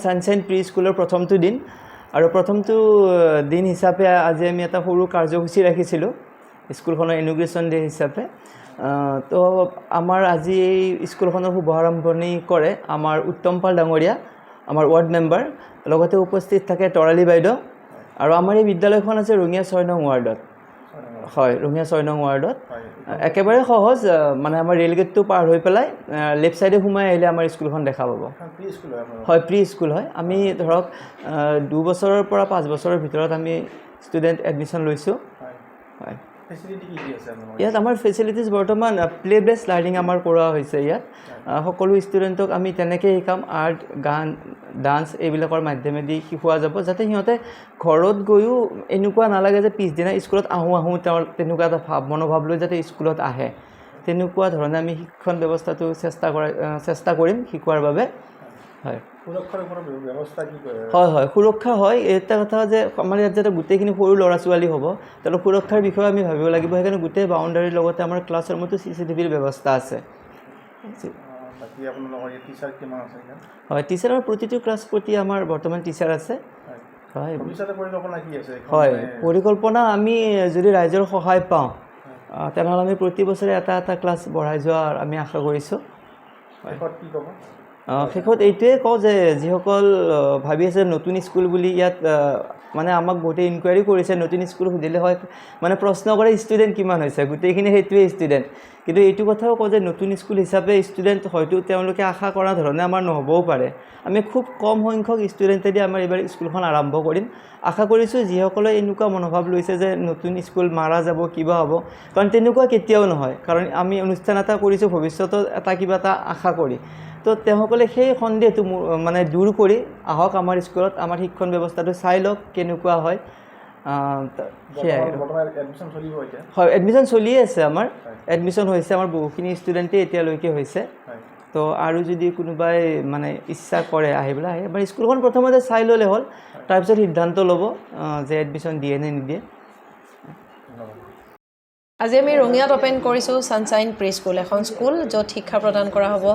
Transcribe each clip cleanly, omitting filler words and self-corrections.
Sunshine pre স্কুলৰ প্ৰথমটো দিন আৰু প্ৰথমটো দিন হিচাপে আজি আমি এটা সৰু কাৰ্যসূচী ৰাখিছিলোঁ স্কুলখনৰ ইনগ্ৰেশ্যন ডে হিচাপে তো আমাৰ আজি এই স্কুলখনৰ শুভাৰম্ভণি কৰে আমাৰ উত্তম পাল ডাঙৰীয়া আমাৰ ৱাৰ্ড মেম্বাৰ লগতে উপস্থিত থাকে তৰালী বাইদেউ আৰু আমাৰ এই বিদ্যালয়খন আছে ৰঙিয়া 6 নং ৱাৰ্ডত হয় ৰঙিয়া 6 নং ৱাৰ্ডত একেবাৰে সহজ মানে আমাৰ ৰেল গেটটো পাৰ হৈ পেলাই লেফট সাইডে সোমাই আহিলে আমাৰ স্কুলখন দেখা পাব হয় প্ৰি স্কুল হয় আমি ধৰক 2 বছৰৰ পৰা 5 বছৰৰ ভিতৰত আমি ষ্টুডেণ্ট এডমিশ্যন লৈছোঁ হয় ফেসিলিটি কি আছে আমাৰ ইয়াত আমাৰ ফেসিলিটিজ বৰ্তমান প্লে বেছ লাৰ্নিং আমাৰ কৰা হৈছে ইয়াত সকলো ষ্টুডেণ্টক আমি তেনেকৈ শিকাম আৰ্ট গান ডান্স এইবিলাকৰ মাধ্যমেদি শিকোৱা যাব যাতে সিহঁতে ঘৰত গৈও এনেকুৱা নালাগে যে পিছদিনা স্কুলত আহোঁ তেনেকুৱা এটা মনোভাৱ লৈ যাতে স্কুলত আহে তেনেকুৱা ধৰণে আমি শিক্ষণ ব্যৱস্থাটো চেষ্টা কৰিম শিকোৱাৰ বাবে হয় সুৰক্ষাৰ ওপৰত ব্যৱস্থা কি কৰে হয় সুৰক্ষা হয় এটা কথা যে আমাৰ ইয়াত যাতে গোটেইখিনি সৰু ল'ৰা ছোৱালী হ'ব তেওঁলোক সুৰক্ষাৰ বিষয়ে আমি ভাবিব লাগিব সেইকাৰণে গোটেই বাউণ্ডাৰীৰ লগতে আমাৰ ক্লাছৰ মতো CCTVৰ ব্যৱস্থা আছে বাকী আপোনালোকৰ টিচাৰ কিমান আছে হয় টিচাৰৰ প্ৰতিটো ক্লাছ প্ৰতি আমাৰ বৰ্তমান টিচাৰ আছে হয় ভৱিষ্যতে পৰিকল্পনা কি আছে হয় পৰিকল্পনা আমি যদি ৰাইজৰ সহায় পাওঁ তেনেহ'লে আমি প্ৰতি বছৰে এটা ক্লাছ বঢ়াই যোৱাৰ আমি আশা কৰিছোঁ কি ক'ব শেষত এইটোৱে কওঁ যে যিসকল ভাবি আছে নতুন স্কুল বুলি ইয়াত মানে আমাক বহুতে ইনকুৱাৰী কৰিছে নতুন স্কুল সুধিলে হয় মানে প্ৰশ্ন কৰে ষ্টুডেণ্ট কিমান হৈছে গোটেইখিনি সেইটোৱে ষ্টুডেণ্ট কিন্তু এইটো কথাও কওঁ যে নতুন স্কুল হিচাপে ষ্টুডেণ্ট হয়তো তেওঁলোকে আশা কৰা ধৰণে আমাৰ নহ'বও পাৰে আমি খুব কম সংখ্যক ষ্টুডেণ্টেদি আমাৰ এইবাৰ স্কুলখন আৰম্ভ কৰিম আশা কৰিছোঁ যিসকলে এনেকুৱা মনোভাৱ লৈছে যে নতুন স্কুল মাৰা যাব কিবা হ'ব কাৰণ তেনেকুৱা কেতিয়াও নহয় কাৰণ আমি অনুষ্ঠান এটা কৰিছোঁ ভৱিষ্যতত এটা কিবা এটা আশা কৰি তো তেওঁলোকে সেই সন্দেহটো মানে দূৰ কৰি আহক আমাৰ স্কুলত আমাৰ শিক্ষণ ব্যৱস্থাটো চাই লওক কেনেকুৱা হয় হয় এডমিশ্যন চলিয়ে আছে আমাৰ এডমিশ্যন হৈছে আমাৰ বহুখিনি ষ্টুডেণ্টেই এতিয়ালৈকে হৈছে তো আৰু যদি কোনোবাই মানে ইচ্ছা কৰে আহিবলৈ আহে আমাৰ স্কুলখন প্ৰথমতে চাই ল'লে হ'ল তাৰপিছত সিদ্ধান্ত ল'ব যে এডমিশ্যন দিয়ে নে নিদিয়ে আজি আমি ৰঙিয়াত ওপেন কৰিছোঁ সানশাইন প্ৰি স্কুল এখন স্কুল য'ত শিক্ষা প্ৰদান কৰা হ'ব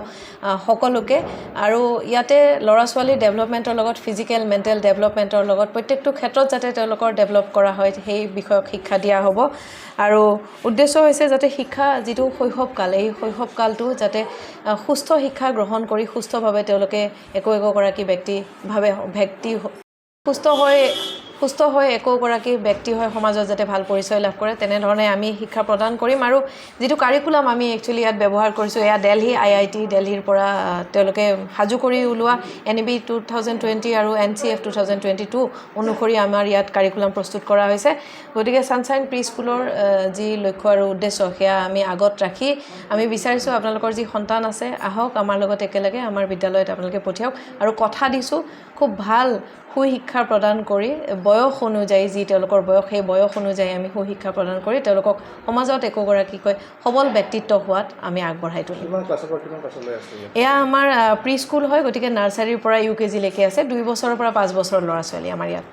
সকলোকে আৰু ইয়াতে ল'ৰা ছোৱালীৰ ডেভেলপমেণ্টৰ লগত ফিজিকেল মেণ্টেল ডেভেলপমেণ্টৰ লগত প্ৰত্যেকটো ক্ষেত্ৰত যাতে তেওঁলোকৰ ডেভেলপ কৰা হয় সেই বিষয়ক শিক্ষা দিয়া হ'ব আৰু উদ্দেশ্য হৈছে যাতে শিক্ষা যিটো শৈশৱকাল এই শৈশৱকালটো যাতে সুস্থ শিক্ষা গ্ৰহণ কৰি সুস্থভাৱে তেওঁলোকে একোগৰাকী ব্যক্তি সুস্থ হৈ একোগৰাকী ব্যক্তি হৈ সমাজত যাতে ভাল পৰিচয় লাভ কৰে তেনেধৰণে আমি শিক্ষা প্ৰদান কৰিম আৰু যিটো কাৰিকুলাম আমি একচুৱেলি ইয়াত ব্যৱহাৰ কৰিছোঁ এয়া দিল্লী IIT দিল্লীৰ পৰা তেওঁলোকে সাজু কৰি ওলোৱা NEB 2020 আৰু NCF 2022 অনুসৰি আমাৰ ইয়াত কাৰিকুলাম প্ৰস্তুত কৰা হৈছে গতিকে সানশাইন প্ৰি স্কুলৰ যি লক্ষ্য আৰু উদ্দেশ্য সেয়া আমি আগত ৰাখি আমি বিচাৰিছোঁ আপোনালোকৰ যি সন্তান আছে আহক আমাৰ লগত একেলগে আমাৰ বিদ্যালয়ত আপোনালোকে পঠিয়াওক আৰু কথা দিছোঁ খুব ভাল সুশিক্ষা প্ৰদান কৰি বয়স অনুযায়ী যি তেওঁলোকৰ বয়স সেই বয়স অনুযায়ী আমি সুশিক্ষা প্ৰদান কৰি তেওঁলোকক সমাজত একোগৰাকীকৈ সবল ব্যক্তিত্ব হোৱাত আমি আগবঢ়াই তুলিম এয়া আমাৰ প্ৰি স্কুল হয় গতিকে নাৰ্চাৰীৰ পৰা UKG লৈকে আছে 2 বছৰৰ পৰা 5 বছৰৰ ল'ৰা ছোৱালী আমাৰ ইয়াত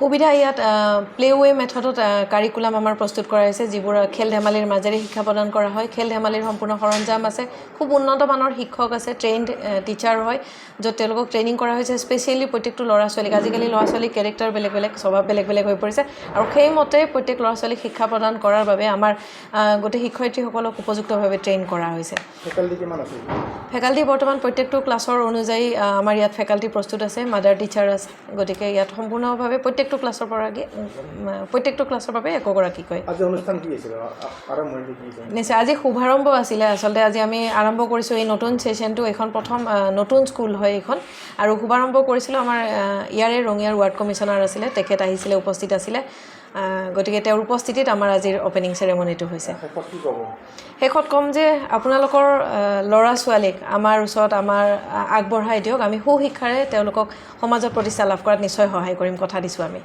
সুবিধা ইয়াত প্লেৱে মেথডত কাৰিকুলাম আমাৰ প্ৰস্তুত কৰা হৈছে যিবোৰ খেল ধেমালিৰ মাজেৰে শিক্ষা প্ৰদান কৰা হয় খেল ধেমালিৰ সম্পূৰ্ণ সৰঞ্জাম আছে খুব উন্নত মানৰ শিক্ষক আছে ট্ৰেইনড টিচাৰ হয় য'ত তেওঁলোকক ট্ৰেইনিং কৰা হৈছে স্পেচিয়েলি প্ৰত্যেকটো ল'ৰা ছোৱালীক আজিকালি ল'ৰা ছোৱালীৰ কেৰেক্টাৰ বেলেগ স্বভাৱ বেলেগ হৈ পৰিছে আৰু সেইমতে প্ৰত্যেক ল'ৰা ছোৱালীক শিক্ষা প্ৰদান কৰাৰ বাবে আমাৰ গোটেই শিক্ষয়িত্ৰীসকলক উপযুক্তভাৱে ট্ৰেইন কৰা হৈছে ফেকাল্টি বৰ্তমান প্ৰত্যেকটো ক্লাছৰ অনুযায়ী আমাৰ ইয়াত ফেকাল্টি প্ৰস্তুত আছে মাদাৰ টিচাৰ আছে গতিকে ইয়াত সম্পূৰ্ণভাৱে প্ৰত্যেকটো ক্লাছৰ বাবে একোগৰাকীকৈ নিশ্চয় আজি শুভাৰম্ভ আছিলে আচলতে আজি আমি আৰম্ভ কৰিছোঁ এই নতুন ছেশ্যনটো এইখন প্ৰথম নতুন স্কুল হয় এইখন আৰু শুভাৰম্ভ কৰিছিলোঁ আমাৰ ইয়াৰে ৰঙিয়াৰ ৱাৰ্ড কমিশ্যনাৰ আছিলে তেখেত আহিছিলে উপস্থিত আছিলে গতিকে তেওঁৰ উপস্থিতিত আমাৰ আজিৰ অপেনিং চেৰেমনিটো হৈছে শেষত ক'ম যে আপোনালোকৰ ল'ৰা ছোৱালীক আমাৰ ওচৰত আগবঢ়াই দিয়ক আমি সুশিক্ষাৰে তেওঁলোকক সমাজত প্ৰতিষ্ঠা লাভ কৰাত নিশ্চয় সহায় কৰিম কথা দিছোঁ আমি